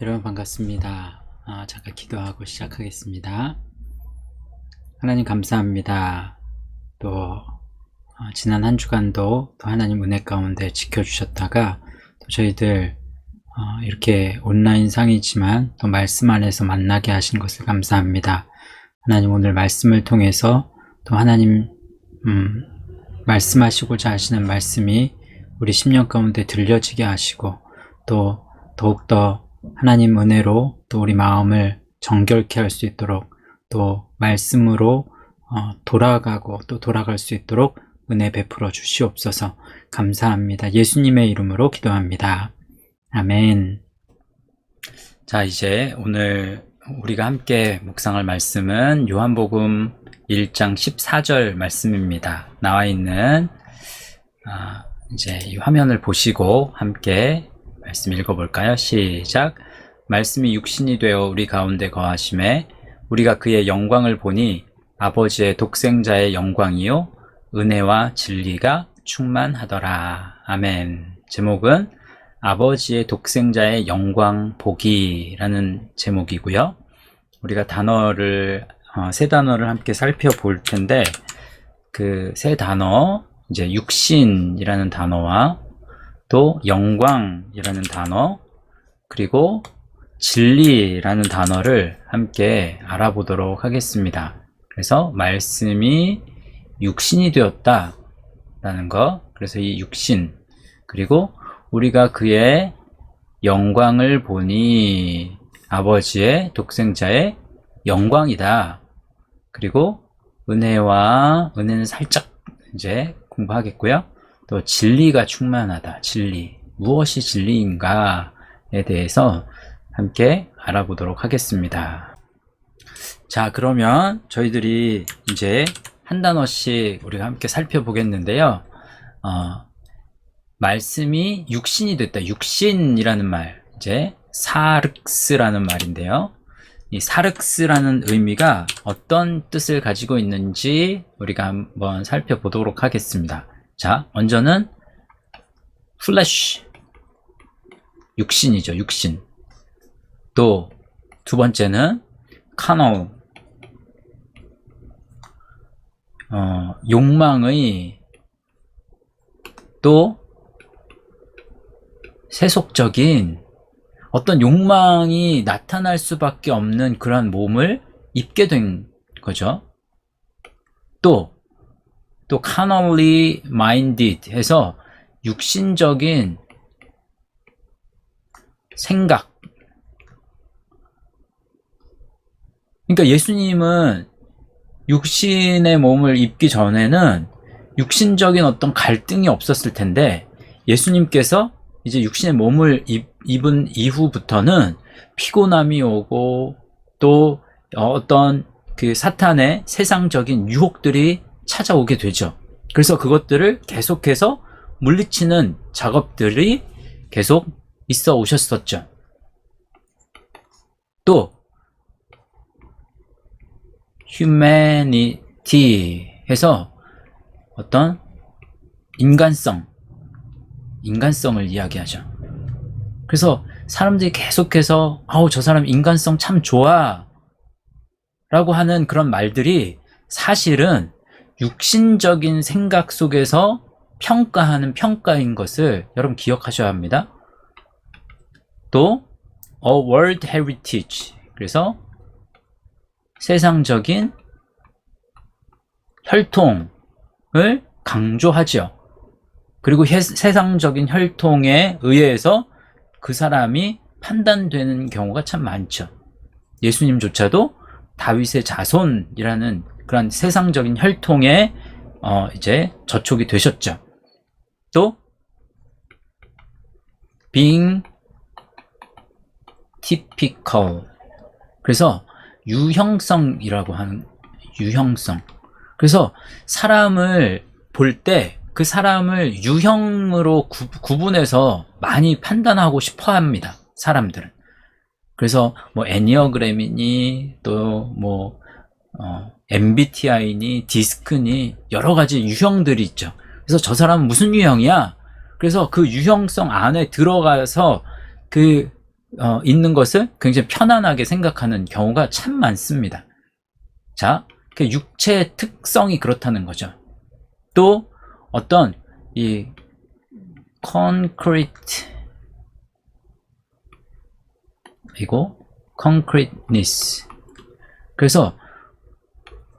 여러분 반갑습니다. 잠깐 기도하고 시작하겠습니다. 하나님 감사합니다. 또 지난 한 주간도 또 하나님 은혜 가운데 지켜주셨다가 또 저희들 이렇게 온라인 상이지만 또 말씀 안에서 만나게 하신 것을 감사합니다. 하나님 오늘 말씀을 통해서 또 하나님 말씀하시고자 하시는 말씀이 우리 심령 가운데 들려지게 하시고 또 더욱더 하나님 은혜로 또 우리 마음을 정결케 할 수 있도록 또 말씀으로 돌아가고 또 돌아갈 수 있도록 은혜 베풀어 주시옵소서. 감사합니다. 예수님의 이름으로 기도합니다. 아멘. 자, 이제 오늘 우리가 함께 묵상할 말씀은 요한복음 1장 14절 말씀입니다. 나와 있는 이제 이 화면을 보시고 함께 말씀 읽어볼까요? 시작. 말씀이 육신이 되어 우리 가운데 거하심에 우리가 그의 영광을 보니 아버지의 독생자의 영광이요 은혜와 진리가 충만하더라. 아멘. 제목은 아버지의 독생자의 영광 보기라는 제목이고요. 우리가 세 단어를 함께 살펴볼 텐데 그 세 단어 이제 육신이라는 단어와 또 영광이라는 단어 그리고 진리라는 단어를 함께 알아보도록 하겠습니다. 그래서 말씀이 육신이 되었다 라는 거, 그래서 이 육신, 그리고 우리가 그의 영광을 보니 아버지의 독생자의 영광이다. 그리고 은혜는 살짝 이제 공부하겠고요. 또 진리가 충만하다. 진리. 무엇이 진리인가에 대해서 함께 알아보도록 하겠습니다. 자, 그러면 저희들이 이제 한 단어씩 우리가 함께 살펴보겠는데요. 말씀이 육신이 됐다. 육신이라는 말, 이제 사륵스라는 말인데요. 이 사륵스라는 의미가 어떤 뜻을 가지고 있는지 우리가 한번 살펴보도록 하겠습니다. 자, 먼저는 플래시, 육신이죠. 육신. 또 두 번째는 카노, 욕망의 또 세속적인 어떤 욕망이 나타날 수밖에 없는 그런 몸을 입게 된 거죠. 또 carnally minded 해서 육신적인 생각. 그러니까 예수님은 육신의 몸을 입기 전에는 육신적인 어떤 갈등이 없었을 텐데 예수님께서 이제 육신의 몸을 입은 이후부터는 피곤함이 오고 또 어떤 그 사탄의 세상적인 유혹들이 찾아오게 되죠. 그래서 그것들을 계속해서 물리치는 작업들이 계속 있어 오셨었죠. 또 humanity 해서 어떤 인간성을 이야기하죠. 그래서 사람들이 계속해서 저 사람 인간성 참 좋아 라고 하는 그런 말들이 사실은 육신적인 생각 속에서 평가하는 평가인 것을 여러분 기억하셔야 합니다. 또 world heritage, 그래서 세상적인 혈통을 강조하죠. 그리고 세상적인 혈통에 의해서 그 사람이 판단되는 경우가 참 많죠. 예수님조차도 다윗의 자손이라는 그런 세상적인 혈통에 이제 저촉이 되셨죠. 또 being typical, 그래서 유형성이라고 하는 유형성. 그래서 사람을 볼 때 그 사람을 유형으로 구분해서 많이 판단하고 싶어 합니다. 사람들은. 그래서 뭐 애니어그램이니 또 뭐 MBTI니 디스크니 여러 가지 유형들이 있죠. 그래서 저 사람은 무슨 유형이야? 그래서 그 유형성 안에 들어가서 그 있는 것을 굉장히 편안하게 생각하는 경우가 참 많습니다. 자, 그 육체의 특성이 그렇다는 거죠. 또 어떤 이 concrete 이거 concreteness, 그래서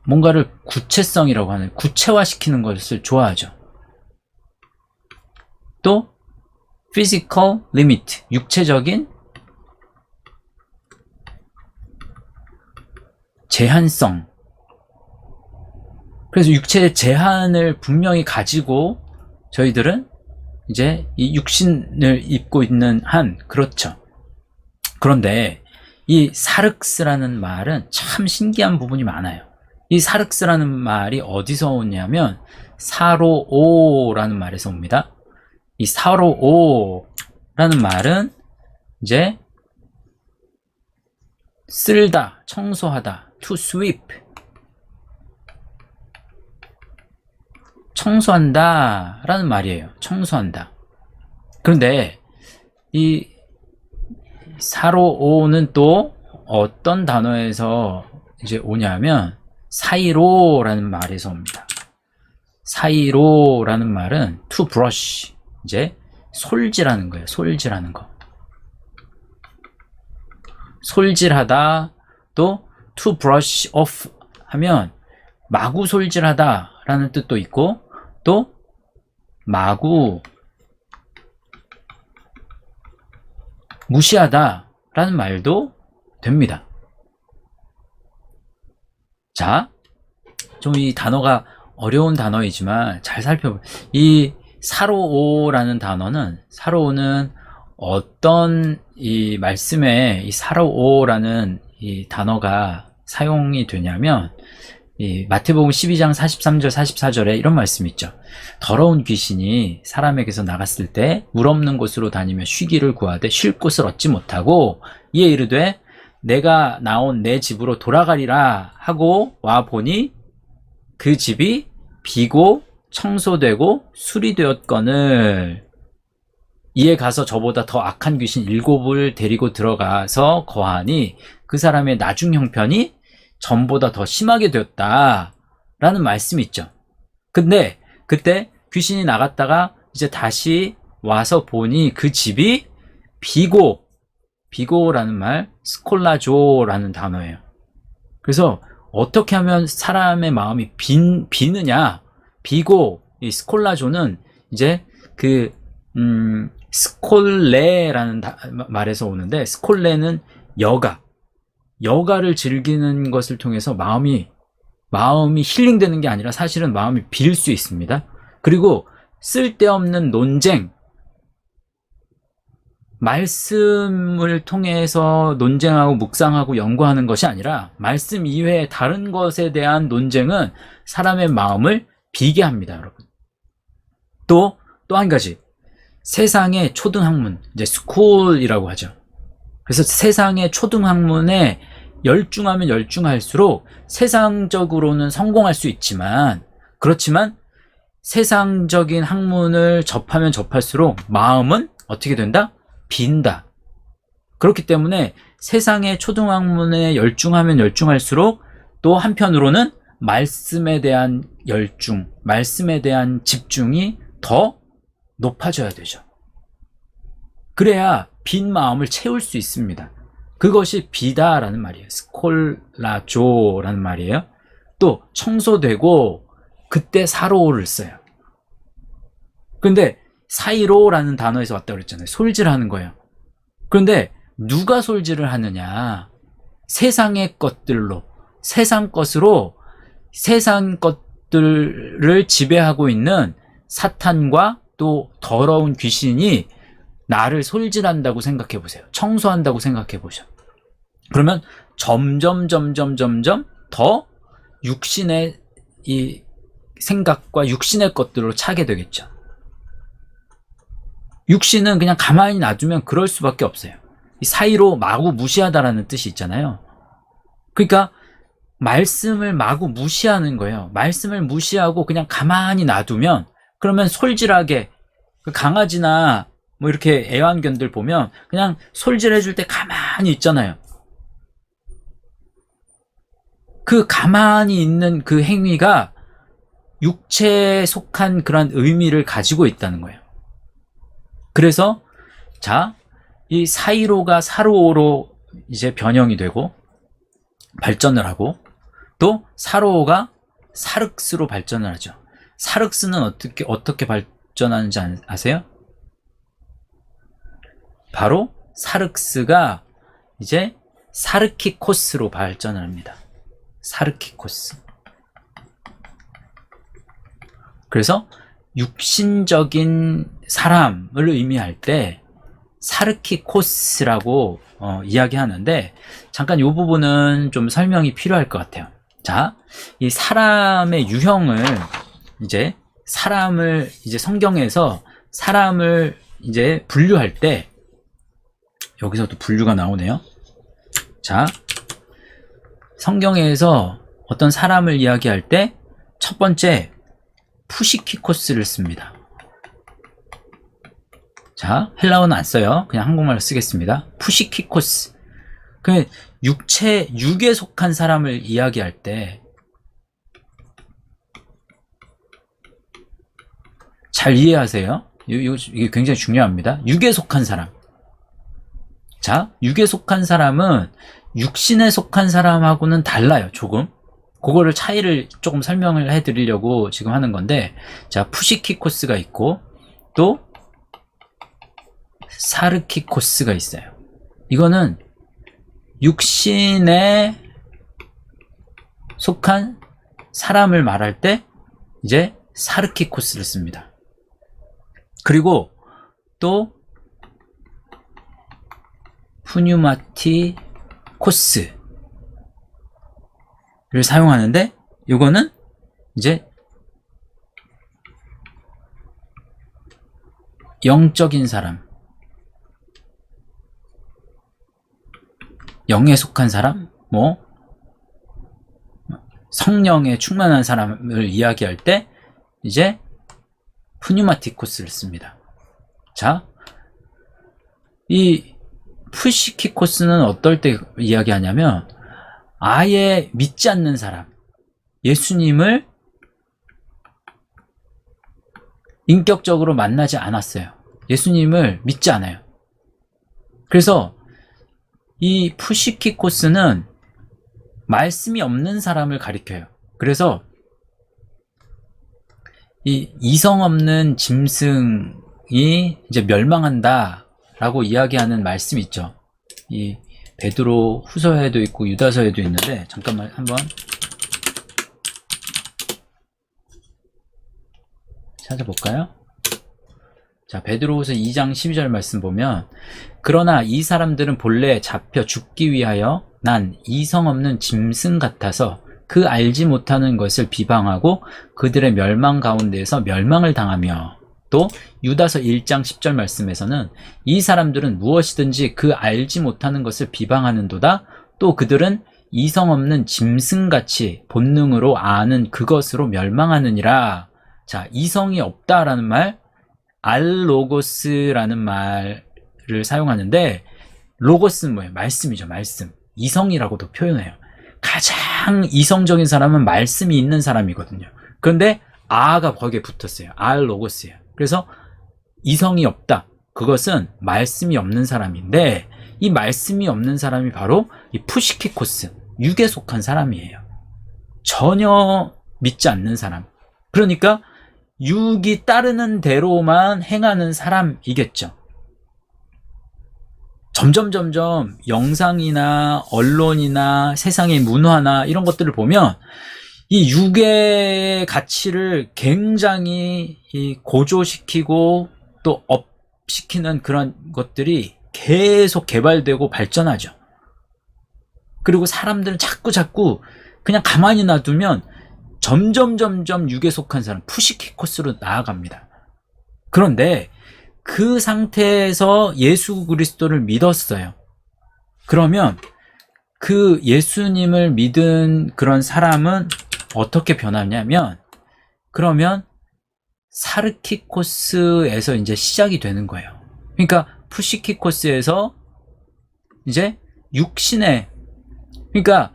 뭔가를 구체성이라고 하는, 구체화시키는 것을 좋아하죠. 또 physical limit, 육체적인 제한성. 그래서 육체의 제한을 분명히 가지고 저희들은 이제 이 육신을 입고 있는 한, 그렇죠. 그런데 이 사륵스라는 말은 참 신기한 부분이 많아요. 이 사륵스라는 말이 어디서 오냐면 사로오라는 말에서 옵니다. 이 사로오라는 말은 이제 쓸다, 청소하다, to sweep, 청소한다 라는 말이에요. 청소한다. 그런데 이 사로오는 또 어떤 단어에서 이제 오냐면 사이로라는 말에서 옵니다. 사이로라는 말은 to brush, 이제 솔질하는 거예요. 솔질하는 거. 솔질하다. 또 to brush off 하면 마구 솔질하다 라는 뜻도 있고, 또 마구 무시하다 라는 말도 됩니다. 자, 좀 이 단어가 어려운 단어이지만 잘 살펴보면, 이 사로오라는 단어는, 사로오는 어떤 이 말씀에 이 사로오라는 이 단어가 사용이 되냐면, 이 마태복음 12장 43절 44절에 이런 말씀이 있죠. 더러운 귀신이 사람에게서 나갔을 때 물 없는 곳으로 다니며 쉬기를 구하되 쉴 곳을 얻지 못하고 이에 이르되 내가 나온 내 집으로 돌아가리라 하고 와 보니 그 집이 비고 청소되고 수리되었거늘 이에 가서 저보다 더 악한 귀신 7을 데리고 들어가서 거하니 그 사람의 나중 형편이 전보다 더 심하게 되었다 라는 말씀이 있죠. 근데 그때 귀신이 나갔다가 이제 다시 와서 보니 그 집이 비고, 비고라는 말 스콜라조라는 단어예요. 그래서 어떻게 하면 사람의 마음이 비느냐, 비고, 이 스콜라조는 이제 그 스콜레라는 말에서 오는데, 스콜레는 여가를 즐기는 것을 통해서 마음이 힐링되는 게 아니라 사실은 마음이 빌 수 있습니다. 그리고 쓸데없는 논쟁, 말씀을 통해서 논쟁하고 묵상하고 연구하는 것이 아니라 말씀 이외에 다른 것에 대한 논쟁은 사람의 마음을 비게 합니다, 여러분. 또 한 가지, 세상의 초등학문, 이제 스쿨이라고 하죠. 그래서 세상의 초등학문에 열중하면 열중할수록 세상적으로는 성공할 수 있지만, 그렇지만 세상적인 학문을 접하면 접할수록 마음은 어떻게 된다? 빈다. 그렇기 때문에 세상의 초등학문에 열중하면 열중할수록 또 한편으로는 말씀에 대한 열중, 말씀에 대한 집중이 더 높아져야 되죠. 그래야 빈 마음을 채울 수 있습니다. 그것이 비다라는 말이에요. 스콜라조라는 말이에요. 또 청소되고, 그때 사로를 써요. 근데 사이로라는 단어에서 왔다고 그랬잖아요. 솔질하는 거예요. 그런데 누가 솔질을 하느냐? 세상의 것들로, 세상 것으로, 세상 것들을 지배하고 있는 사탄과 또 더러운 귀신이 나를 솔질한다고 생각해 보세요. 청소한다고 생각해 보셔. 그러면 점점 더 육신의 이 생각과 육신의 것들로 차게 되겠죠. 육신은 그냥 가만히 놔두면 그럴 수밖에 없어요. 이 사이로 마구 무시하다라는 뜻이 있잖아요. 그러니까 말씀을 마구 무시하는 거예요. 말씀을 무시하고 그냥 가만히 놔두면, 그러면 솔질하게 그 강아지나 뭐 이렇게 애완견들 보면 그냥 솔질해 줄 때 가만히 있잖아요. 그 가만히 있는 그 행위가 육체에 속한 그런 의미를 가지고 있다는 거예요. 그래서 자, 이 사이로가 사로로 이제 변형이 되고 발전을 하고, 또 사로가 사륵스로 발전을 하죠. 사륵스는 어떻게 발전하는지 아세요? 바로 사륵스가 이제 사르키코스로 발전을 합니다. 사르키코스. 그래서 육신적인 사람을 의미할 때 사르키코스라고 이야기하는데, 잠깐 이 부분은 좀 설명이 필요할 것 같아요. 자, 이 사람의 유형을 이제 성경에서 사람을 이제 분류할 때, 여기서도 분류가 나오네요. 자, 성경에서 어떤 사람을 이야기할 때 첫 번째 푸시키코스를 씁니다. 자, 헬라어는 안 써요. 그냥 한국말로 쓰겠습니다. 푸시키코스. 그 육에 속한 사람을 이야기할 때 잘 이해하세요. 이게 굉장히 중요합니다. 육에 속한 사람. 자, 육에 속한 사람은 육신에 속한 사람하고는 달라요. 조금. 그거를 차이를 조금 설명을 해드리려고 지금 하는 건데, 자, 푸시키코스가 있고 또 사르키코스가 있어요. 이거는 육신에 속한 사람을 말할 때 이제 사르키코스를 씁니다. 그리고 또 푸뉴마티코스를 사용하는데, 이거는 이제 영적인 사람, 영에 속한 사람, 뭐 성령에 충만한 사람을 이야기할 때 이제 푸뉴마티코스를 씁니다. 자, 이 푸시키코스는 어떨 때 이야기하냐면, 아예 믿지 않는 사람, 예수님을 인격적으로 만나지 않았어요. 예수님을 믿지 않아요. 그래서 이 푸시키코스는 말씀이 없는 사람을 가리켜요. 그래서 이 이성 없는 짐승이 이제 멸망한다 라고 이야기하는 말씀이 있죠. 이 베드로 후서에도 있고 유다서에도 있는데, 잠깐만 한번 찾아볼까요? 자, 베드로후서 2장 12절 말씀 보면, 그러나 이 사람들은 본래 잡혀 죽기 위하여 난 이성 없는 짐승 같아서 그 알지 못하는 것을 비방하고 그들의 멸망 가운데에서 멸망을 당하며, 또 유다서 1장 10절 말씀에서는 이 사람들은 무엇이든지 그 알지 못하는 것을 비방하는도다. 또 그들은 이성 없는 짐승같이 본능으로 아는 그것으로 멸망하느니라. 자, 이성이 없다라는 말, 알로고스라는 말을 사용하는데, 로고스는 뭐예요? 말씀이죠. 말씀. 이성이라고도 표현해요. 가장 이성적인 사람은 말씀이 있는 사람이거든요. 그런데 아가 거기에 붙었어요. 알로고스예요. 그래서 이성이 없다. 그것은 말씀이 없는 사람인데, 이 말씀이 없는 사람이 바로 이 푸시키코스, 육에 속한 사람이에요. 전혀 믿지 않는 사람. 그러니까 육이 따르는 대로만 행하는 사람이겠죠. 점점 영상이나 언론이나 세상의 문화나 이런 것들을 보면 이 육의 가치를 굉장히 고조시키고 또 업시키는 그런 것들이 계속 개발되고 발전하죠. 그리고 사람들은 자꾸 그냥 가만히 놔두면 점점 육에 속한 사람, 푸시키코스로 나아갑니다. 그런데 그 상태에서 예수 그리스도를 믿었어요. 그러면 그 예수님을 믿은 그런 사람은 어떻게 변하냐면, 그러면 사르키코스에서 이제 시작이 되는 거예요. 그러니까 푸시키코스에서 이제 육신의, 그러니까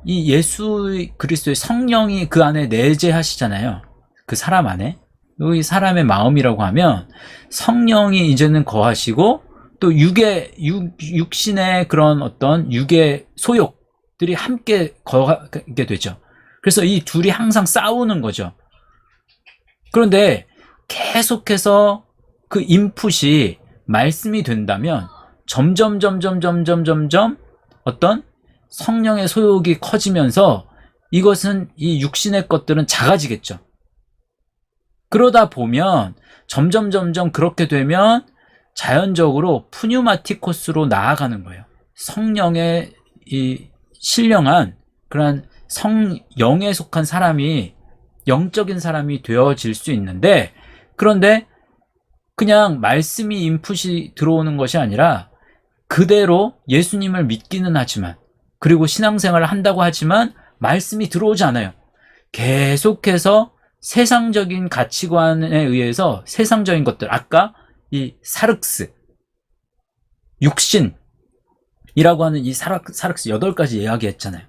이 예수 그리스도의 성령이 그 안에 내재하시잖아요. 그 사람 안에. 이 사람의 마음이라고 하면 성령이 이제는 거하시고 또 육신의 그런 어떤 육의 소욕들이 함께 거하게 되죠. 그래서 이 둘이 항상 싸우는 거죠. 그런데 계속해서 그 인풋이 말씀이 된다면 점점 어떤 성령의 소욕이 커지면서 이것은 이 육신의 것들은 작아지겠죠. 그러다 보면 점점 그렇게 되면 자연적으로 푸뉴마티코스로 나아가는 거예요. 성령의 이 신령한 그런 영에 속한 사람이, 영적인 사람이 되어질 수 있는데, 그런데 그냥 말씀이 인풋이 들어오는 것이 아니라 그대로 예수님을 믿기는 하지만, 그리고 신앙생활을 한다고 하지만 말씀이 들어오지 않아요. 계속해서 세상적인 가치관에 의해서 세상적인 것들, 아까 이 사륵스, 육신이라고 하는 이 사륵스 8가지 이야기했잖아요.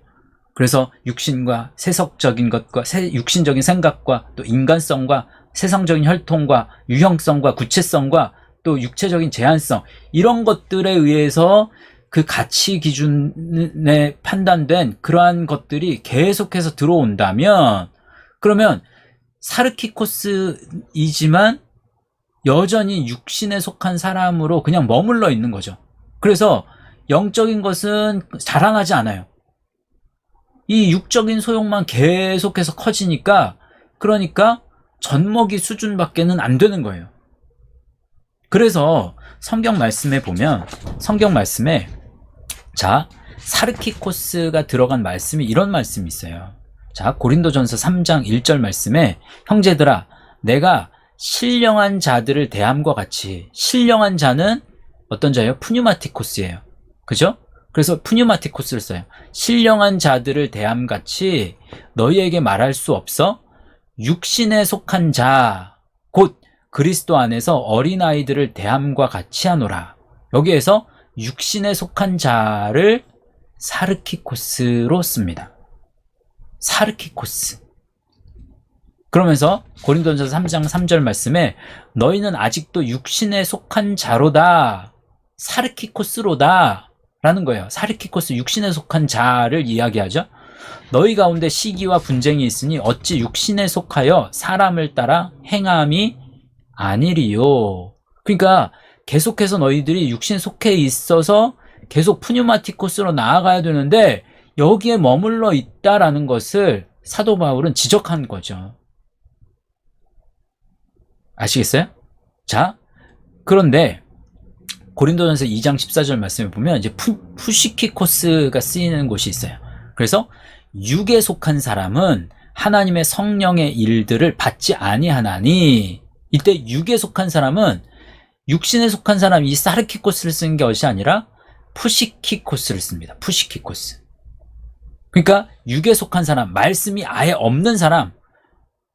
그래서 육신과 세속적인 것과 육신적인 생각과 또 인간성과 세상적인 혈통과 유형성과 구체성과 또 육체적인 제한성, 이런 것들에 의해서 그 가치 기준에 판단된 그러한 것들이 계속해서 들어온다면, 그러면 사르키코스이지만 여전히 육신에 속한 사람으로 그냥 머물러 있는 거죠. 그래서 영적인 것은 자랑하지 않아요. 이 육적인 소욕만 계속해서 커지니까, 그러니까 젖먹이 수준밖에는 안 되는 거예요. 그래서 성경 말씀에 보면, 성경 말씀에 자, 사르키코스가 들어간 말씀이 이런 말씀이 있어요. 자, 고린도전서 3장 1절 말씀에, 형제들아, 내가 신령한 자들을 대함과 같이, 신령한 자는 어떤 자예요? 푸뉴마티코스예요. 그죠? 그래서 푸뉴마티코스를 써요. 신령한 자들을 대함같이 너희에게 말할 수 없어? 육신에 속한 자, 곧 그리스도 안에서 어린아이들을 대함과 같이 하노라. 여기에서 육신에 속한 자를 사르키코스로 씁니다. 사르키코스. 그러면서 고린도전서 3장 3절 말씀에 너희는 아직도 육신에 속한 자로다, 사르키코스로다 라는 거예요. 사르키코스, 육신에 속한 자를 이야기하죠. 너희 가운데 시기와 분쟁이 있으니 어찌 육신에 속하여 사람을 따라 행함이 아니리요. 그러니까 계속해서 너희들이 육신에 속해 있어서 계속 푸뉴마티코스로 나아가야 되는데 여기에 머물러 있다라는 것을 사도 바울은 지적한 거죠. 아시겠어요? 자, 그런데 고린도전서 2장 14절 말씀을 보면 이제 푸시키코스가 쓰이는 곳이 있어요. 그래서 육에 속한 사람은 하나님의 성령의 일들을 받지 아니하나니, 이때 육에 속한 사람은, 육신에 속한 사람이 이 사르키코스를 쓰는 것이 아니라 푸시키코스를 씁니다. 푸시키코스. 그러니까 육에 속한 사람, 말씀이 아예 없는 사람,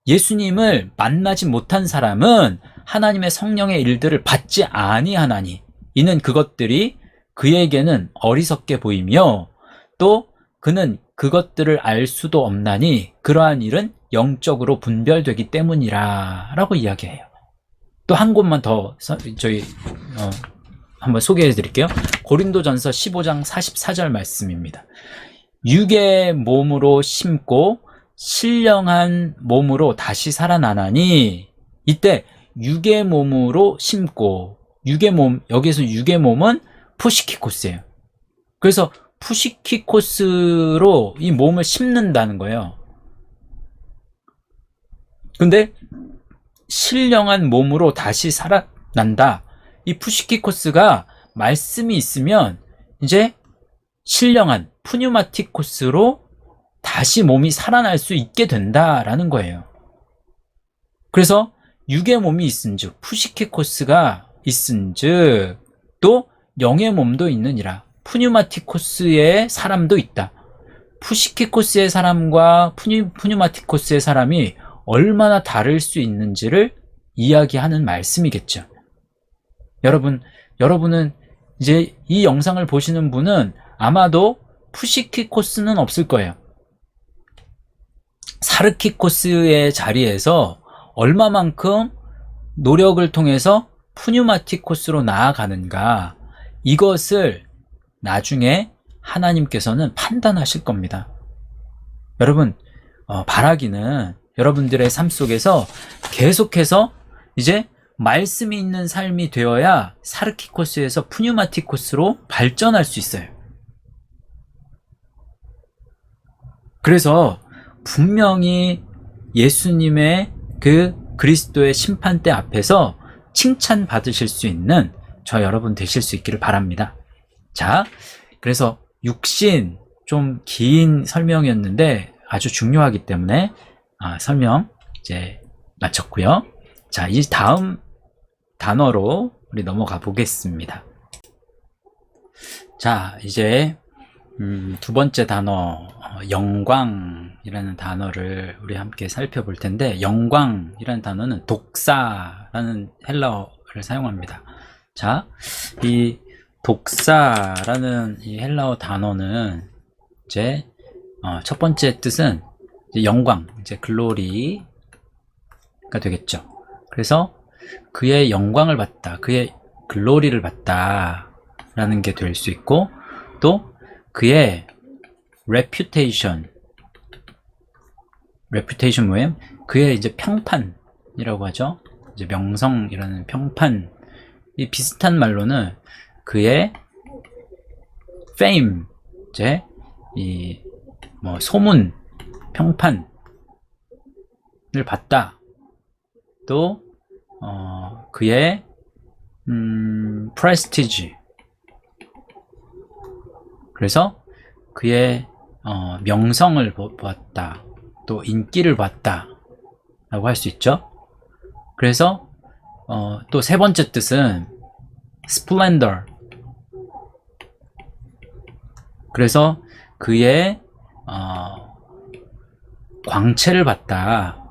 예수님을 만나지 못한 사람은 하나님의 성령의 일들을 받지 아니하나니, 이는 그것들이 그에게는 어리석게 보이며 또 그는 그것들을 알 수도 없나니 그러한 일은 영적으로 분별되기 때문이라 라고 이야기해요. 또 한 곳만 더 한번 소개해 드릴게요. 고린도전서 15장 44절 말씀입니다. 육의 몸으로 심고 신령한 몸으로 다시 살아나나니, 이때 육의 몸으로 심고, 육의 몸, 여기서 육의 몸은 푸시키코스예요. 그래서 푸시키코스로 이 몸을 심는다는 거예요. 근데 신령한 몸으로 다시 살아난다. 이 푸시키코스가 말씀이 있으면 이제 신령한 푸뉴마티코스로 다시 몸이 살아날 수 있게 된다라는 거예요. 그래서 육의 몸이 있은즉, 푸시키코스가 있은즉 또 영의 몸도 있느니라. 푸뉴마티코스의 사람도 있다. 푸시키코스의 사람과 푸뉴마티코스의 사람이 얼마나 다를 수 있는지를 이야기하는 말씀이겠죠. 여러분은 이제 이 영상을 보시는 분은 아마도 푸시키코스는 없을 거예요. 사르키코스의 자리에서 얼마만큼 노력을 통해서 푸뉴마티코스로 나아가는가, 이것을 나중에 하나님께서는 판단하실 겁니다. 여러분, 바라기는 여러분들의 삶 속에서 계속해서 이제 말씀이 있는 삶이 되어야 사르키코스에서 푸뉴마티코스로 발전할 수 있어요. 그래서 분명히 예수님의 그 그리스도의 심판대 앞에서 칭찬 받으실 수 있는 저 여러분 되실 수 있기를 바랍니다. 자, 그래서 육신, 좀 긴 설명이었는데 아주 중요하기 때문에 설명 이제 마쳤고요. 자, 이 다음 단어로 우리 넘어가 보겠습니다. 자, 이제 두 번째 단어, 영광이라는 단어를 우리 함께 살펴볼 텐데, 영광이라는 단어는 독사라는 헬라어를 사용합니다. 자, 이 독사라는 이 헬라어 단어는 이제 첫 번째 뜻은 이제 영광, 이제 글로리가 되겠죠. 그래서 그의 영광을 받다, 그의 글로리를 받다 라는 게 될 수 있고, 또 그의 reputation 뭐예요? 그의 이제 평판이라고 하죠. 이제 명성이라는 평판, 이 비슷한 말로는 그의 fame, 이제 이 뭐 소문, 평판을 받다. 또 그의 prestige, 그래서 그의 명성을 보았다, 또 인기를 봤다 라고 할 수 있죠. 그래서 또 세 번째 뜻은 splendor, 그래서 그의 광채를 봤다,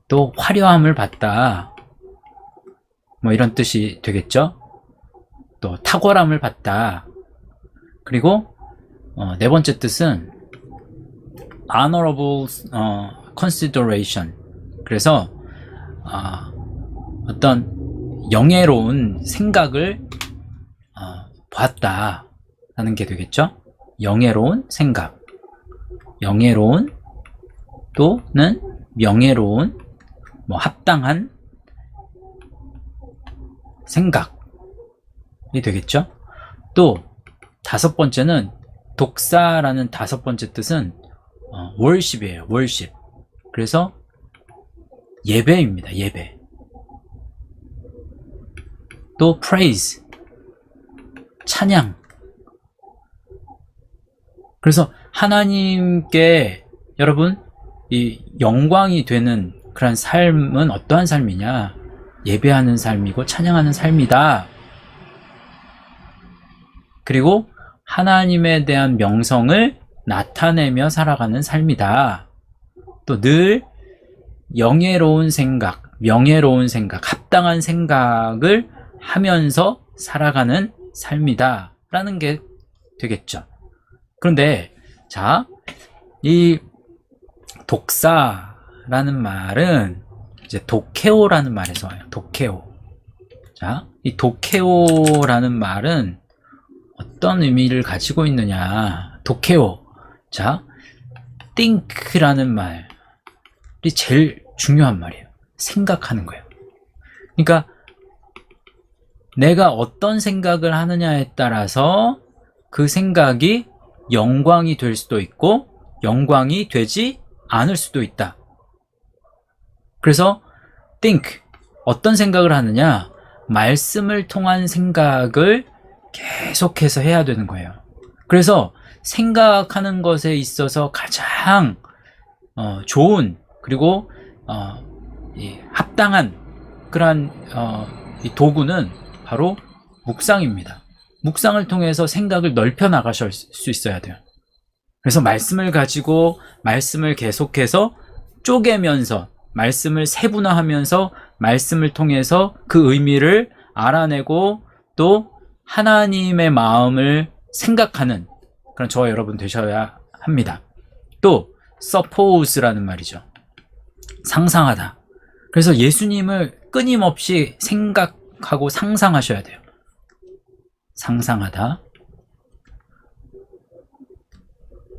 또 화려함을 봤다, 뭐 이런 뜻이 되겠죠. 또 탁월함을 봤다. 그리고 네 번째 뜻은 honorable consideration, 그래서 어떤 영예로운 생각을 보았다 라는 게 되겠죠. 영예로운 생각, 영예로운 또는 명예로운, 뭐 합당한 생각이 되겠죠. 또 다섯 번째는, 독사라는 다섯 번째 뜻은 worship이에요. worship, 그래서 예배입니다. 예배. 또 praise, 찬양. 그래서 하나님께 여러분 이 영광이 되는 그런 삶은 어떠한 삶이냐? 예배하는 삶이고 찬양하는 삶이다. 그리고 하나님에 대한 명성을 나타내며 살아가는 삶이다. 또 늘 영예로운 생각, 명예로운 생각, 합당한 생각을 하면서 살아가는 삶이다 라는 게 되겠죠. 그런데 자, 이 독사라는 말은 이제 도케오라는 말에서 와요. 도케오. 자, 이 도케오라는 말은 어떤 의미를 가지고 있느냐? 도케오. 자, think라는 말이 제일 중요한 말이에요. 생각하는 거예요. 그러니까 내가 어떤 생각을 하느냐에 따라서 그 생각이 영광이 될 수도 있고 영광이 되지 않을 수도 있다. 그래서 think, 어떤 생각을 하느냐? 말씀을 통한 생각을 계속해서 해야 되는 거예요. 그래서 생각하는 것에 있어서 가장 좋은, 그리고 합당한 그러한 이 도구는 바로 묵상입니다. 묵상을 통해서 생각을 넓혀 나가실 수 있어야 돼요. 그래서 말씀을 가지고 말씀을 계속해서 쪼개면서, 말씀을 세분화하면서 말씀을 통해서 그 의미를 알아내고 또 하나님의 마음을 생각하는 그런 저와 여러분 되셔야 합니다. 또 suppose라는 말이죠. 상상하다. 그래서 예수님을 끊임없이 생각하고 상상하셔야 돼요. 상상하다.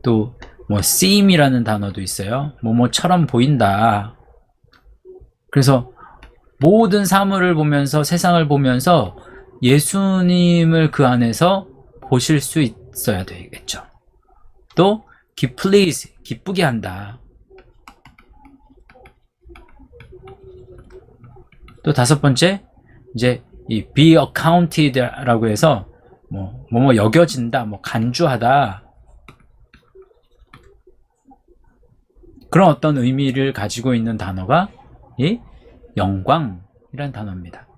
또 뭐 seem이라는 단어도 있어요. 뭐뭐처럼 보인다. 그래서 모든 사물을 보면서 세상을 보면서 예수님을 그 안에서 보실 수 있어야 되겠죠. 또 please, 기쁘게 한다. 또 다섯 번째, 이제 이 be accounted라고 해서 뭐 여겨진다, 뭐 간주하다. 그런 어떤 의미를 가지고 있는 단어가 이 영광이라는 단어입니다.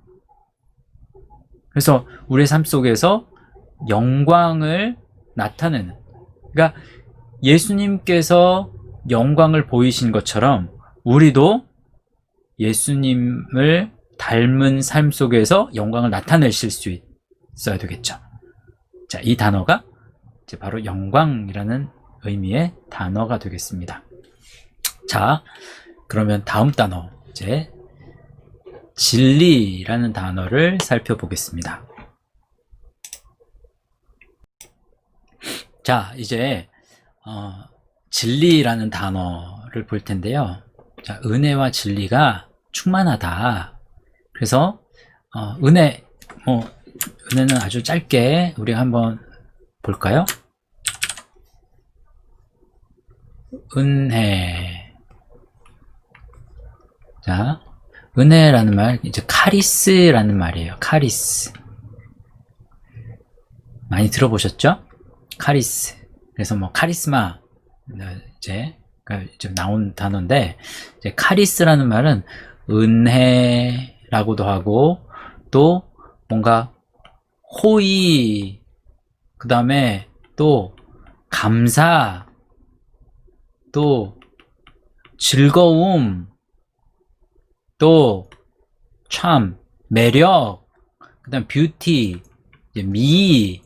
그래서 우리의 삶 속에서 영광을 나타내는, 그러니까 예수님께서 영광을 보이신 것처럼 우리도 예수님을 닮은 삶 속에서 영광을 나타내실 수 있어야 되겠죠. 자, 이 단어가 이제 바로 영광이라는 의미의 단어가 되겠습니다. 자, 그러면 다음 단어, 이제 진리라는 단어를 살펴보겠습니다. 자, 이제 진리라는 단어를 볼 텐데요. 자, 은혜와 진리가 충만하다. 그래서 은혜는 아주 짧게 우리가 한번 볼까요? 은혜. 자, 은혜라는 말, 이제 카리스라는 말이에요. 카리스. 많이 들어보셨죠? 카리스. 그래서 뭐 카리스마 이제 좀 나온 단어인데, 이제 카리스라는 말은 은혜라고도 하고, 또 뭔가 호의, 그 다음에 또 감사, 또 즐거움, 또 참, 매력, 그 다음 뷰티, 이제 미,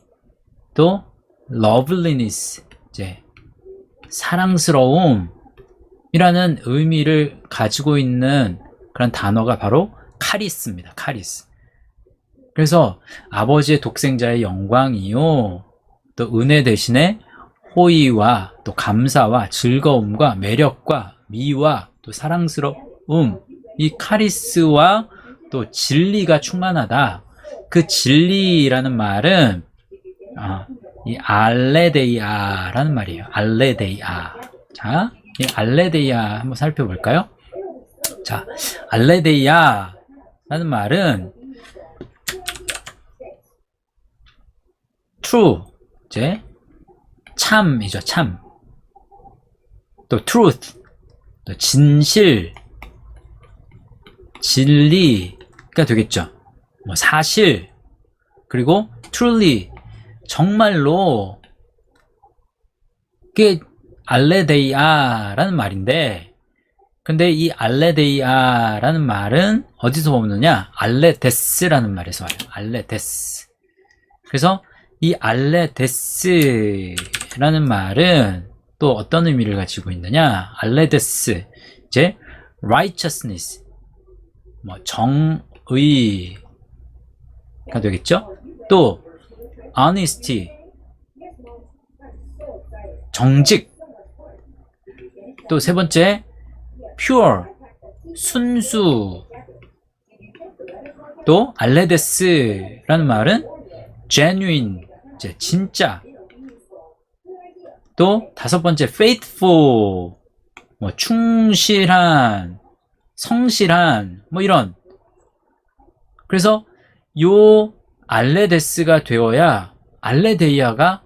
또 loveliness, 이제 사랑스러움이라는 의미를 가지고 있는 그런 단어가 바로 카리스입니다. 카리스. 그래서 아버지의 독생자의 영광이요, 또 은혜 대신에 호의와 또 감사와 즐거움과 매력과 미와 또 사랑스러움, 이 카리스와 또 진리가 충만하다. 그 진리라는 말은 이 알레데이아라는 말이에요. 알레데이아. 자, 이 알레데이아 한번 살펴볼까요? 자, 알레데이아라는 말은 true, 이제 참이죠. 참. 또 truth, 또 진실, 진리가 되겠죠. 뭐 사실, 그리고 truly, 정말로. 그게 알레데이아라는 말인데, 근데 이 알레데이아라는 말은 어디서 오느냐? 알레데스라는 말에서 와요. 알레데스. 그래서 이 알레데스라는 말은 또 어떤 의미를 가지고 있느냐? 알레데스, 이제 righteousness, 뭐 정의가 되겠죠? 또 honesty, 정직. 또 세 번째 pure, 순수. 또 알레데스라는 말은 genuine, 이제 진짜. 또 다섯 번째 faithful, 뭐 충실한, 성실한, 뭐 이런. 그래서 요 알레데스가 되어야 알레데이아가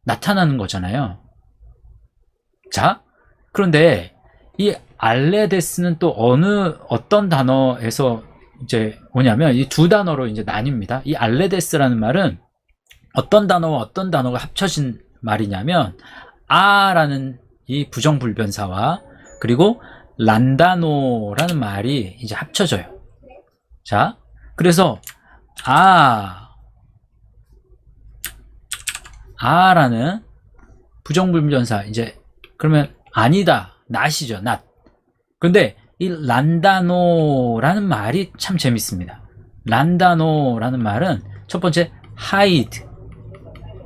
나타나는 거잖아요. 자, 그런데 이 알레데스는 또 어떤 단어에서 이제 뭐냐면 이 두 단어로 이제 나뉩니다. 이 알레데스라는 말은 어떤 단어와 어떤 단어가 합쳐진 말이냐면 아라는 이 부정불변사와 그리고 란다노라는 말이 이제 합쳐져요. 자, 그래서 아라는 부정불변사, 이제 그러면 아니다, not이죠, not. 그런데 이 란다노라는 말이 참 재밌습니다. 란다노라는 말은 첫 번째 hide,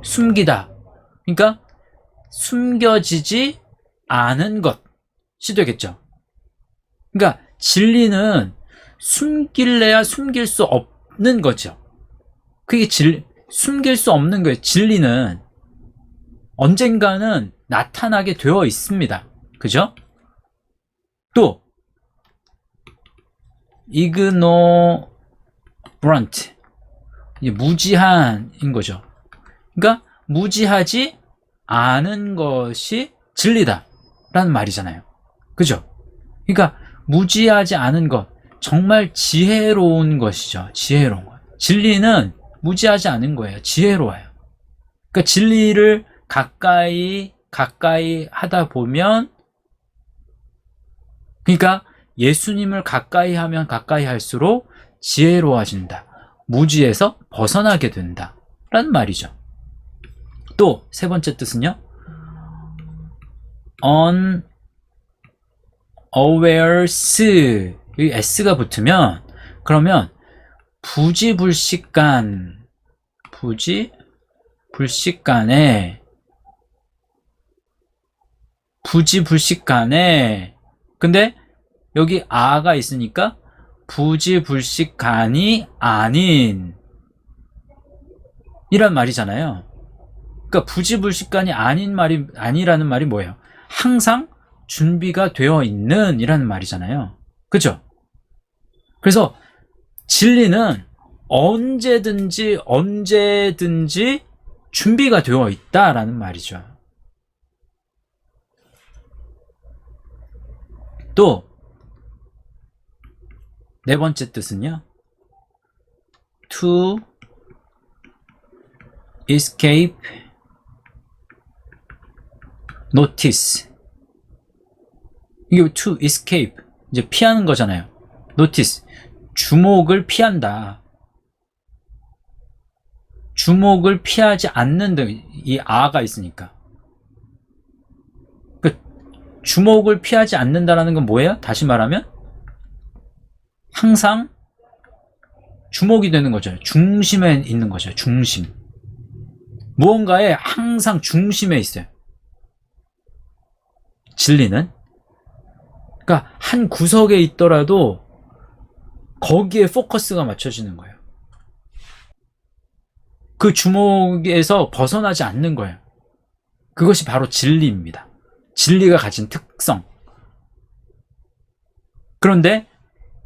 숨기다. 그러니까 숨겨지지 않은 것이 되겠죠. 그러니까 진리는 숨길래야 숨길 수 없는 거죠. 그게 숨길 수 없는 거예요. 진리는 언젠가는 나타나게 되어 있습니다. 그죠? 또 ignorant, 무지한인 거죠. 그러니까 무지하지 않은 것이 진리다 라는 말이잖아요. 그죠? 그러니까 무지하지 않은 것, 정말 지혜로운 것이죠. 지혜로운 것. 진리는 무지하지 않은 거예요. 지혜로워요. 그러니까 진리를 가까이 하다 보면, 그러니까 예수님을 가까이 하면 가까이 할수록 지혜로워진다. 무지에서 벗어나게 된다 라는 말이죠. 또 세 번째 뜻은요, unawares, 여기 s가 붙으면 그러면 부지불식간에, 근데 여기 아가 있으니까 부지불식간이 아닌 이란 말이잖아요. 그러니까 부지불식간이 아니라는 말이 뭐예요? 항상 준비가 되어 있는 이라는 말이잖아요. 그죠? 그래서 진리는 언제든지 준비가 되어 있다라는 말이죠. 또 네 번째 뜻은요, to escape notice. 이게 to escape, 이제 피하는 거잖아요. notice, 주목을 피한다. 주목을 피하지 않는 등, 이 아가 있으니까. 그 주목을 피하지 않는다라는 건 뭐예요? 다시 말하면 항상 주목이 되는 거죠. 중심에 있는 거죠. 중심. 무언가에 항상 중심에 있어요. 진리는. 그러니까 한 구석에 있더라도 거기에 포커스가 맞춰지는 거예요. 그 주목에서 벗어나지 않는 거예요. 그것이 바로 진리입니다. 진리가 가진 특성. 그런데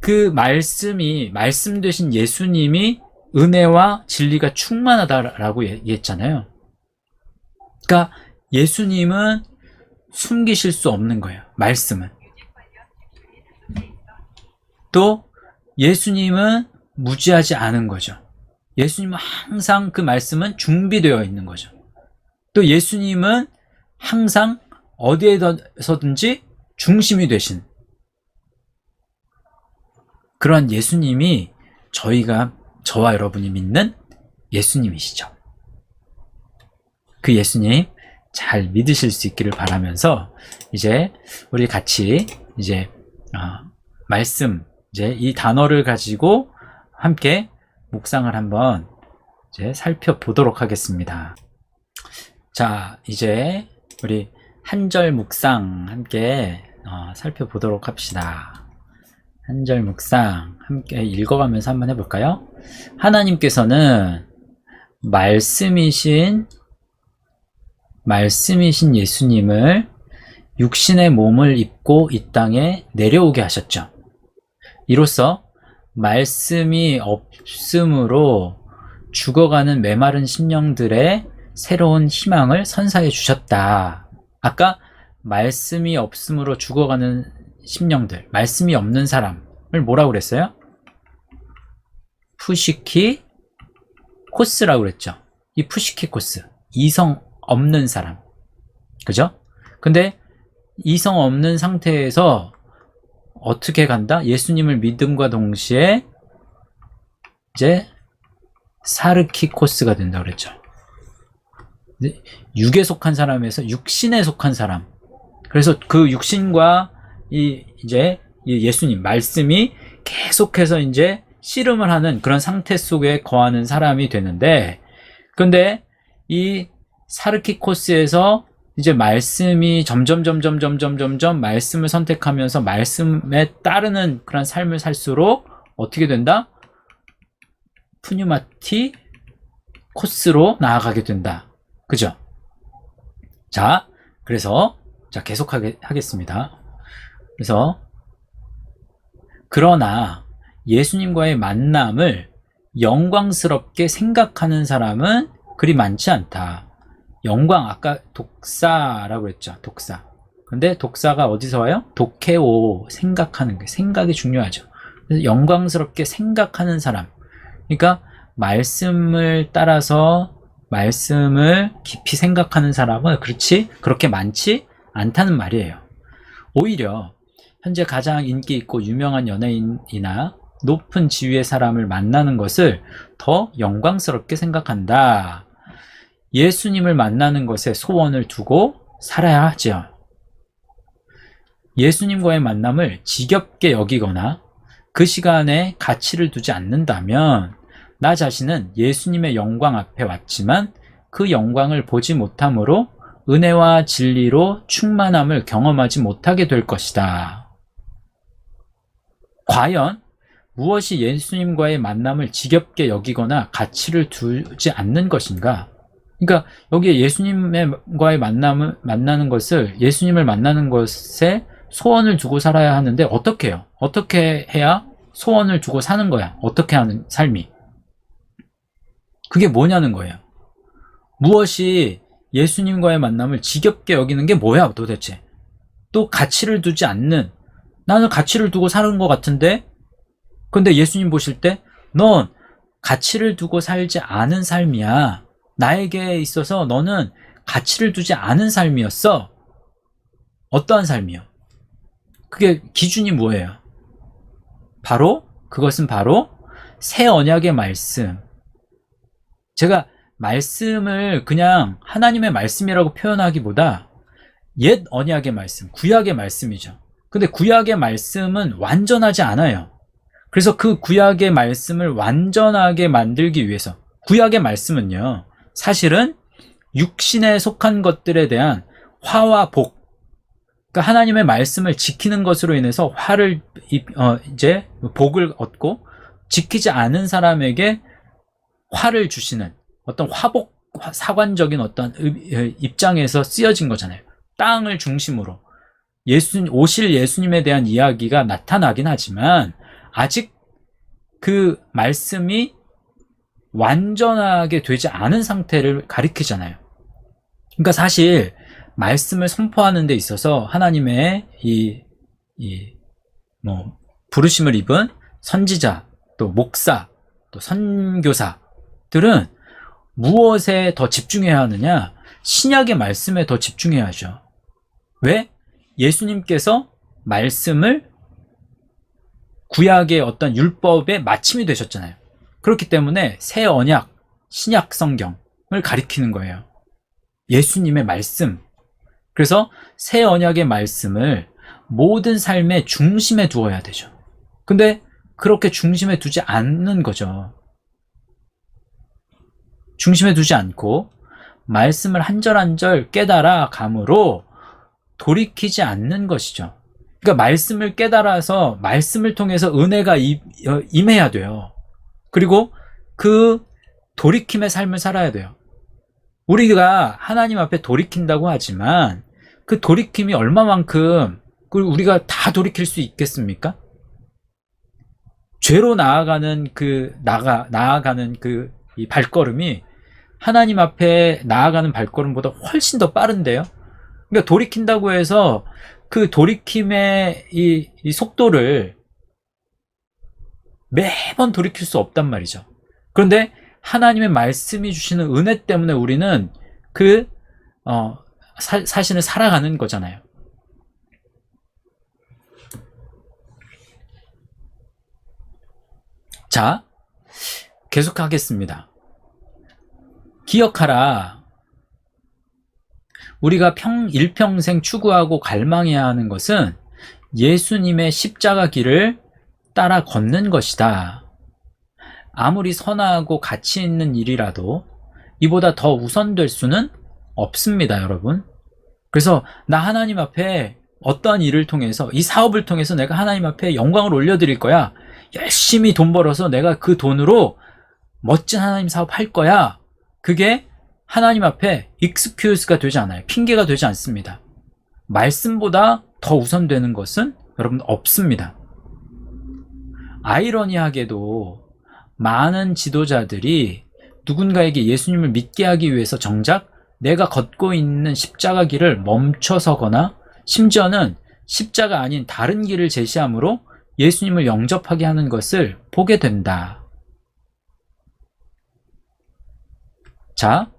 그 말씀 되신 예수님이 은혜와 진리가 충만하다라고 얘기했잖아요. 그러니까 예수님은 숨기실 수 없는 거예요. 말씀은. 또 예수님은 무지하지 않은 거죠. 예수님은 항상 그 말씀은 준비되어 있는 거죠. 또 예수님은 항상 어디에서든지 중심이 되신 그런 예수님이 저와 여러분이 믿는 예수님이시죠. 그 예수님 잘 믿으실 수 있기를 바라면서 이제 우리 같이 이제 말씀, 이제 이 단어를 가지고 함께 묵상을 한번 이제 살펴보도록 하겠습니다. 자, 이제 우리 한 절 묵상 함께 살펴보도록 합시다. 한 절 묵상 함께 읽어가면서 한번 해볼까요? 하나님께서는 말씀이신 예수님을 육신의 몸을 입고 이 땅에 내려오게 하셨죠. 이로써 말씀이 없음으로 죽어가는 메마른 심령들의 새로운 희망을 선사해 주셨다. 아까 말씀이 없음으로 죽어가는 심령들, 말씀이 없는 사람을 뭐라고 그랬어요? 푸시키 코스라고 그랬죠. 이 푸시키 코스, 이성 없는 사람, 그죠? 근데 이성 없는 상태에서 어떻게 간다? 예수님을 믿음과 동시에 이제 사르키 코스가 된다 그랬죠. 육에 속한 사람에서 육신에 속한 사람. 그래서 그 육신과 이제 이 예수님 말씀이 계속해서 이제 씨름을 하는 그런 상태 속에 거하는 사람이 되는데, 근데 이 사르키코스에서 이제 말씀이 점점 말씀을 선택하면서 말씀에 따르는 그런 삶을 살수록 어떻게 된다? 푸뉴마티 코스로 나아가게 된다. 그죠? 자, 그래서 자 계속 하겠습니다. 그래서 그러나 예수님과의 만남을 영광스럽게 생각하는 사람은 그리 많지 않다. 영광, 아까 독사라고 했죠. 독사. 근데 독사가 어디서 와요? 독해오, 생각하는 게, 생각이 중요하죠. 그래서 영광스럽게 생각하는 사람. 그러니까 말씀을 따라서 말씀을 깊이 생각하는 사람은 그렇게 많지 않다는 말이에요. 오히려 현재 가장 인기 있고 유명한 연예인이나 높은 지위의 사람을 만나는 것을 더 영광스럽게 생각한다. 예수님을 만나는 것에 소원을 두고 살아야 하죠. 예수님과의 만남을 지겹게 여기거나 그 시간에 가치를 두지 않는다면 나 자신은 예수님의 영광 앞에 왔지만 그 영광을 보지 못함으로 은혜와 진리로 충만함을 경험하지 못하게 될 것이다. 과연 무엇이 예수님과의 만남을 지겹게 여기거나 가치를 두지 않는 것인가? 그러니까 여기에 예수님과의 만나는 것을, 예수님을 만나는 것에 소원을 두고 살아야 하는데 어떻게 해요? 어떻게 해야 소원을 두고 사는 거야? 어떻게 하는 삶이? 그게 뭐냐는 거예요. 무엇이 예수님과의 만남을 지겹게 여기는 게 뭐야 도대체? 또 가치를 두지 않는, 나는 가치를 두고 사는 것 같은데, 근데 예수님 보실 때 넌 가치를 두고 살지 않은 삶이야. 나에게 있어서 너는 가치를 두지 않은 삶이었어. 어떠한 삶이요? 그게 기준이 뭐예요? 그것은 바로 새 언약의 말씀. 제가 말씀을 그냥 하나님의 말씀이라고 표현하기보다 옛 언약의 말씀, 구약의 말씀이죠. 근데 구약의 말씀은 완전하지 않아요. 그래서 그 구약의 말씀을 완전하게 만들기 위해서, 구약의 말씀은요, 사실은 육신에 속한 것들에 대한 화와 복, 그러니까 하나님의 말씀을 지키는 것으로 인해서 이제 복을 얻고, 지키지 않은 사람에게 화를 주시는 어떤 사관적인 어떤 입장에서 쓰여진 거잖아요. 땅을 중심으로 오실 예수님에 대한 이야기가 나타나긴 하지만 아직 그 말씀이 완전하게 되지 않은 상태를 가리키잖아요. 그러니까 사실 말씀을 선포하는 데 있어서 하나님의 부르심을 입은 선지자, 또 목사, 또 선교사들은 무엇에 더 집중해야 하느냐? 신약의 말씀에 더 집중해야 하죠. 왜? 예수님께서 말씀을 구약의 어떤 율법의 마침이 되셨잖아요. 그렇기 때문에 새 언약, 신약 성경을 가리키는 거예요. 예수님의 말씀. 그래서 새 언약의 말씀을 모든 삶의 중심에 두어야 되죠. 근데 그렇게 중심에 두지 않는 거죠. 중심에 두지 않고 말씀을 한 절 한 절 깨달아 감으로 돌이키지 않는 것이죠. 그러니까 말씀을 깨달아서 말씀을 통해서 은혜가 임해야 돼요. 그리고 그 돌이킴의 삶을 살아야 돼요. 우리가 하나님 앞에 돌이킨다고 하지만 그 돌이킴이 얼마만큼 우리가 다 돌이킬 수 있겠습니까? 죄로 나아가는 이 발걸음이 하나님 앞에 나아가는 발걸음보다 훨씬 더 빠른데요. 그러니까 돌이킨다고 해서 그 돌이킴의 이 속도를 매번 돌이킬 수 없단 말이죠. 그런데 하나님의 말씀이 주시는 은혜 때문에 우리는 사실은 살아가는 거잖아요. 자, 계속하겠습니다. 기억하라. 우리가 일평생 추구하고 갈망해야 하는 것은 예수님의 십자가 길을 따라 걷는 것이다. 아무리 선하고 가치 있는 일이라도 이보다 더 우선될 수는 없습니다, 여러분. 그래서 나 하나님 앞에 어떠한 일을 통해서, 이 사업을 통해서 내가 하나님 앞에 영광을 올려드릴 거야. 열심히 돈 벌어서 내가 그 돈으로 멋진 하나님 사업 할 거야. 그게 하나님 앞에 익스큐스가 되지 않아요. 핑계가 되지 않습니다. 말씀보다 더 우선되는 것은 여러분 없습니다. 아이러니하게도 많은 지도자들이 누군가에게 예수님을 믿게 하기 위해서 정작 내가 걷고 있는 십자가 길을 멈춰서거나 심지어는 십자가 아닌 다른 길을 제시함으로 예수님을 영접하게 하는 것을 보게 된다. 자,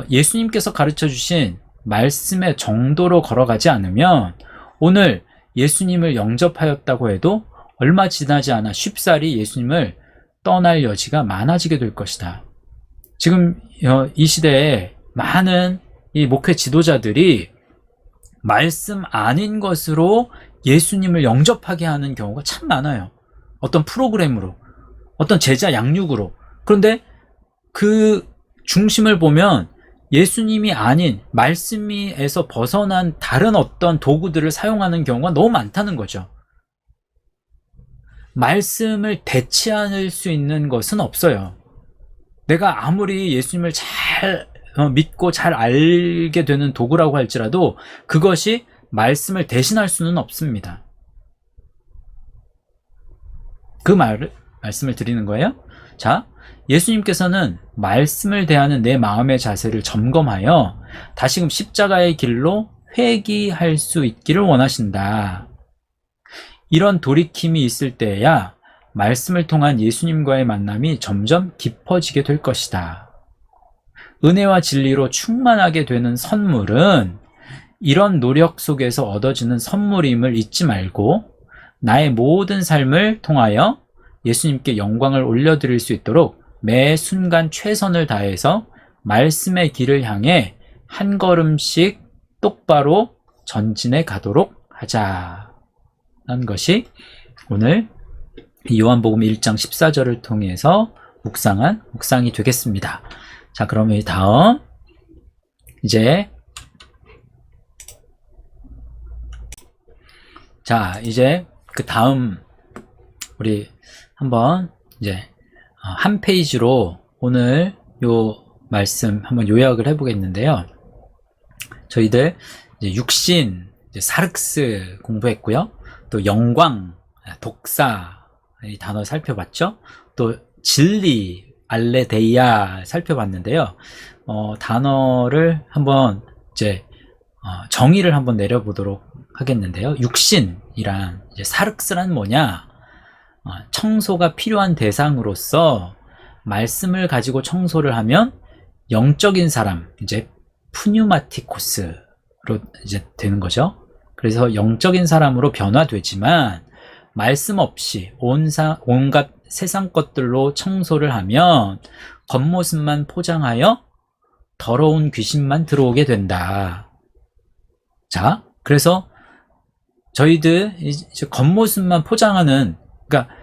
예수님께서 가르쳐 주신 말씀의 정도로 걸어가지 않으면 오늘 예수님을 영접하였다고 해도 얼마 지나지 않아 쉽사리 예수님을 떠날 여지가 많아지게 될 것이다. 지금 이 시대에 많은 이 목회 지도자들이 말씀 아닌 것으로 예수님을 영접하게 하는 경우가 참 많아요. 어떤 프로그램으로, 어떤 제자 양육으로. 그런데 그 중심을 보면 예수님이 아닌 말씀에서 벗어난 다른 어떤 도구들을 사용하는 경우가 너무 많다는 거죠. 말씀을 대체할 수 있는 것은 없어요. 내가 아무리 예수님을 잘 믿고 잘 알게 되는 도구라고 할지라도 그것이 말씀을 대신할 수는 없습니다. 그 말씀을 드리는 거예요. 자, 예수님께서는 말씀을 대하는 내 마음의 자세를 점검하여 다시금 십자가의 길로 회귀할 수 있기를 원하신다. 이런 돌이킴이 있을 때에야 말씀을 통한 예수님과의 만남이 점점 깊어지게 될 것이다. 은혜와 진리로 충만하게 되는 선물은 이런 노력 속에서 얻어지는 선물임을 잊지 말고 나의 모든 삶을 통하여 예수님께 영광을 올려드릴 수 있도록 매 순간 최선을 다해서 말씀의 길을 향해 한 걸음씩 똑바로 전진해 가도록 하자. 라는 것이 오늘 요한복음 1장 14절을 통해서 묵상한 묵상이 되겠습니다. 자, 그러면 다음 이제 그 다음 우리 한번 이제 한 페이지로 오늘 요 말씀 한번 요약을 해보겠는데요. 저희들 이제 육신, 이제 사륵스 공부했고요. 또 영광, 독사 이 단어 살펴봤죠. 또 진리, 알레데이아 살펴봤는데요. 단어를 한번 이제 정의를 한번 내려보도록 하겠는데요. 육신이란 이제 사륵스란 뭐냐? 청소가 필요한 대상으로서 말씀을 가지고 청소를 하면 영적인 사람, 이제 푸뉴마티코스로 이제 되는 거죠. 그래서 영적인 사람으로 변화되지만 말씀 없이 온갖 세상 것들로 청소를 하면 겉모습만 포장하여 더러운 귀신만 들어오게 된다. 자, 그래서 저희들 이제 겉모습만 포장하는, 그러니까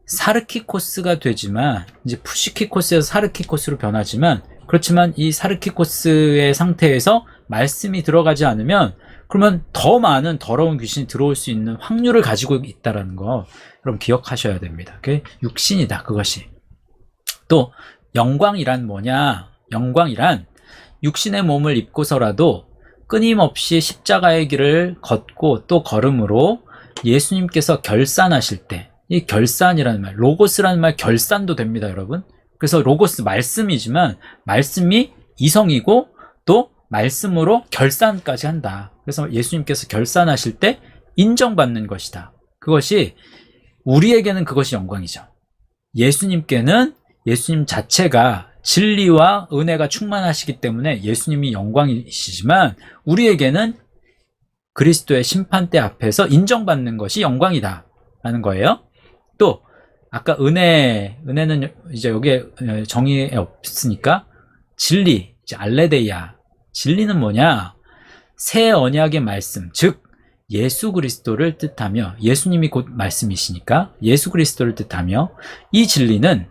사르키코스가 되지만 이제 푸시키코스에서 사르키코스로 변하지만, 그렇지만 이 사르키코스의 상태에서 말씀이 들어가지 않으면 그러면 더 많은 더러운 귀신이 들어올 수 있는 확률을 가지고 있다는 거 여러분 기억하셔야 됩니다. 그게 육신이다, 그것이. 또 영광이란 뭐냐? 영광이란 육신의 몸을 입고서라도 끊임없이 십자가의 길을 걷고 또 걸음으로 예수님께서 결산하실 때, 이 결산이라는 말, 로고스라는 말 결산도 됩니다, 여러분. 그래서 로고스 말씀이지만 말씀이 이성이고 또 말씀으로 결산까지 한다. 그래서 예수님께서 결산하실 때 인정받는 것이다. 그것이 우리에게는 그것이 영광이죠. 예수님께는 예수님 자체가 진리와 은혜가 충만하시기 때문에 예수님이 영광이시지만 우리에게는 그리스도의 심판대 앞에서 인정받는 것이 영광이다 라는 거예요. 또 아까 은혜는 이제 여기에 정의에 없으니까 진리, 이제 알레데이아, 진리는 뭐냐? 새 언약의 말씀, 즉 예수 그리스도를 뜻하며, 예수님이 곧 말씀이시니까 예수 그리스도를 뜻하며, 이 진리는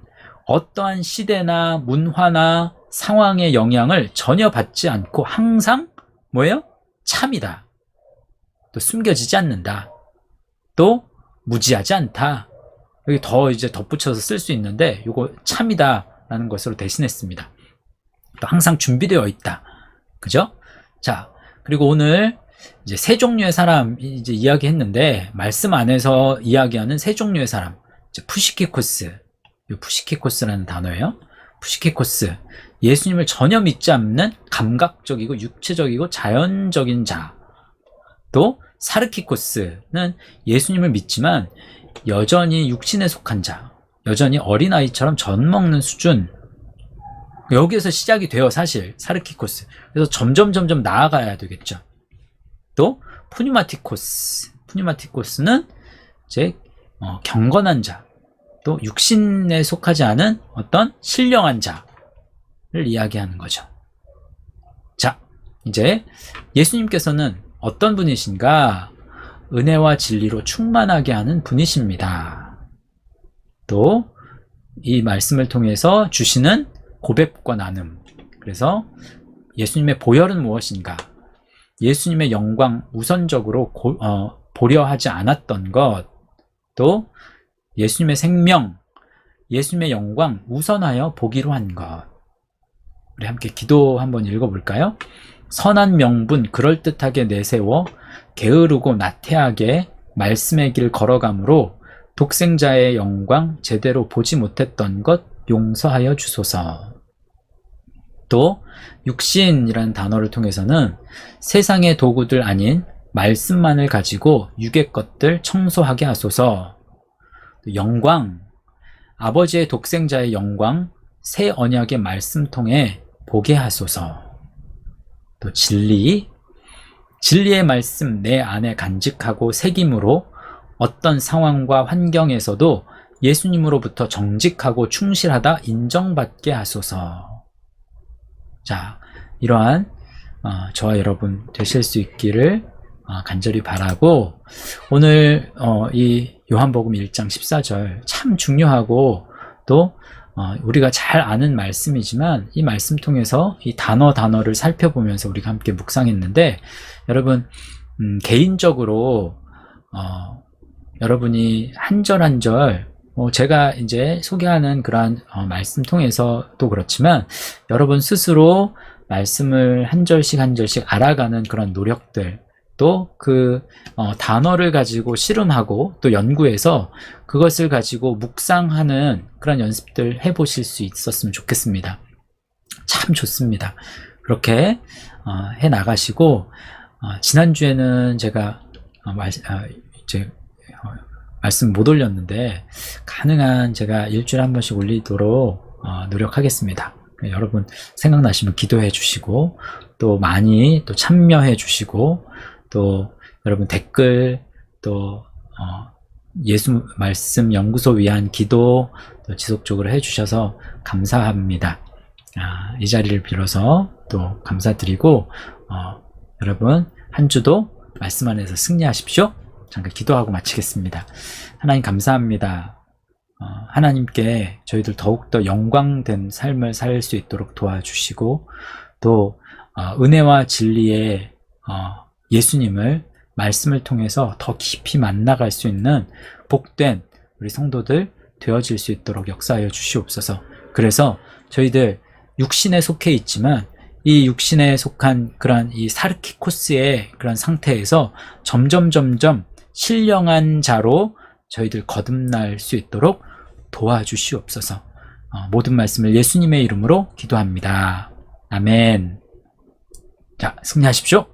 어떠한 시대나 문화나 상황의 영향을 전혀 받지 않고 항상 뭐예요? 참이다. 또 숨겨지지 않는다. 또 무지하지 않다. 여기 더 이제 덧붙여서 쓸 수 있는데, 이거 참이다 라는 것으로 대신했습니다. 또 항상 준비되어 있다. 그죠? 자, 그리고 오늘 이제 세 종류의 사람 이제 이야기했는데, 말씀 안에서 이야기하는 세 종류의 사람, 이제 푸시키코스, 이 푸시키코스라는 단어예요. 푸시키코스, 예수님을 전혀 믿지 않는 감각적이고 육체적이고 자연적인 자. 또 사르키코스는 예수님을 믿지만 여전히 육신에 속한 자, 여전히 어린아이처럼 젖 먹는 수준. 여기에서 시작이 돼요, 사실 사르키코스. 그래서 점점 나아가야 되겠죠. 또 푸뉴마티코스는 이제 경건한 자, 또 육신에 속하지 않은 어떤 신령한 자를 이야기하는 거죠. 자, 이제 예수님께서는 어떤 분이신가? 은혜와 진리로 충만하게 하는 분이십니다. 또 이 말씀을 통해서 주시는 고백과 나눔. 그래서 예수님의 보혈은 무엇인가? 예수님의 영광 우선적으로 보려 하지 않았던 것. 또 예수님의 생명, 예수님의 영광 우선하여 보기로 한 것. 우리 함께 기도 한번 읽어볼까요? 선한 명분 그럴듯하게 내세워 게으르고 나태하게 말씀의 길 걸어감으로 독생자의 영광 제대로 보지 못했던 것 용서하여 주소서. 또 육신이라는 단어를 통해서는 세상의 도구들 아닌 말씀만을 가지고 육의 것들 청소하게 하소서. 또 영광, 아버지의 독생자의 영광 새 언약의 말씀 통해 보게 하소서. 또 진리, 진리의 말씀 내 안에 간직하고 새김으로 어떤 상황과 환경에서도 예수님으로부터 정직하고 충실하다 인정받게 하소서. 자, 이러한 저와 여러분 되실 수 있기를 간절히 바라고, 오늘 이 요한복음 1장 14절 참 중요하고 또 우리가 잘 아는 말씀이지만, 이 말씀 통해서 이 단어를 살펴보면서 우리가 함께 묵상했는데, 여러분 개인적으로 여러분이 한 절 한 절, 제가 이제 소개하는 그러한 말씀 통해서도 그렇지만, 여러분 스스로 말씀을 한 절씩 한 절씩 알아가는 그런 노력들, 또 그 단어를 가지고 실험하고 또 연구해서 그것을 가지고 묵상하는 그런 연습들 해보실 수 있었으면 좋겠습니다. 참 좋습니다. 그렇게 해 나가시고, 지난주에는 제가 말씀 못 올렸는데, 가능한 제가 일주일에 한 번씩 올리도록 노력하겠습니다. 여러분 생각나시면 기도해 주시고, 또 많이 또 참여해 주시고, 또 여러분 댓글, 또 예수 말씀 연구소 위한 기도 또 지속적으로 해 주셔서 감사합니다. 이 자리를 빌어서 또 감사드리고, 여러분 한 주도 말씀 안에서 승리하십시오. 잠깐 기도하고 마치겠습니다. 하나님 감사합니다. 하나님께 저희들 더욱더 영광된 삶을 살 수 있도록 도와주시고, 또 은혜와 진리의 예수님을 말씀을 통해서 더 깊이 만나갈 수 있는 복된 우리 성도들 되어질 수 있도록 역사하여 주시옵소서. 그래서 저희들 육신에 속해 있지만 이 육신에 속한 그런 이 사르키코스의 그런 상태에서 점점 신령한 자로 저희들 거듭날 수 있도록 도와주시옵소서. 모든 말씀을 예수님의 이름으로 기도합니다. 아멘. 자, 승리하십시오.